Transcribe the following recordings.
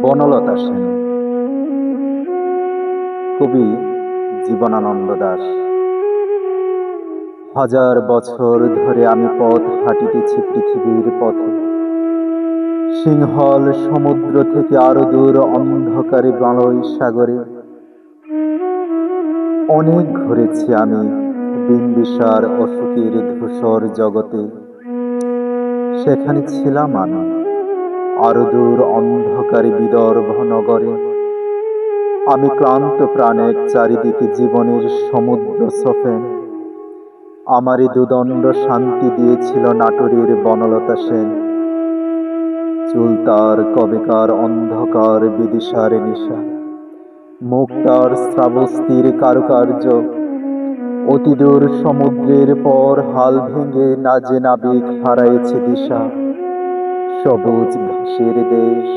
বনলতা সেন। কবি জীবনানন্দ দাশ। হাজার বছর ধরে আমি পথ হাঁটিতেছি পৃথিবীর পথে, সিংহল সমুদ্র থেকে আরো দূর অন্ধকারে বালয় সাগরে। অনেক ঘুরেছি আমি বিম্বিসার অশোকের ধূসর জগতে, সেখানে ছিলাম আমি আরো দূর অন্ধকারে বিদর্ভ নগরে। আমি ক্লান্ত প্রাণে চারিদিকে জীবনের সমুদ্র সোফেন। আমারই দুদণ্ড শান্তি দিয়েছিল নাটোরের বনলতা সেন। চুল তার কবেকার অন্ধকার বিদিশার নিশা, মুখ তার শ্রাবস্তির কারুকার্য। অতিদূর সমুদ্রের পর হাল ভেঙে না যে নাবিক হারাইছে দিশা। সবুজ ঘাসের দেশ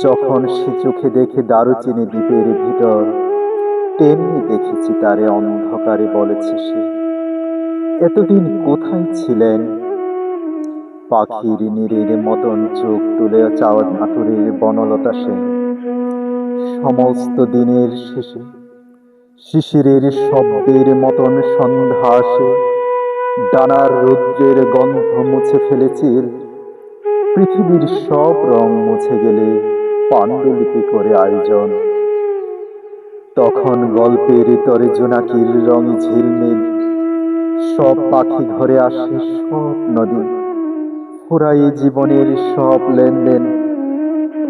যখন সে চোখে দেখে দারুচিনি দ্বীপের ভিতর, তেমনি দেখেছি তারে অন্ধকারে বলেছে সে। এতদিন কোথায় ছিলেন? পাখির নীড়ের মতন চোখ তুলে চাওয়া নাটোরের বনলতা সেন। সমস্ত দিনের শেষে শিশিরের শব্দের মতন সন্ধ্যা আসে, ডানার রৌদ্রের গন্ধ মুছে ফেলেছিল। পৃথিবীর সব রং মুছে গেলে পাণ্ডুলিপি করে আয়োজন। তখন গল্পের তরে জোনাকির রঙে ঝিলমিল, সব পাখি ঘরে আসে, সব নদী ফুরাই জীবনের সব লেনদেন।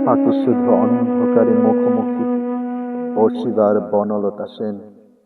থাকে শুধু অন্ধকারে মুখোমুখি বসিবার বনলতা সেন।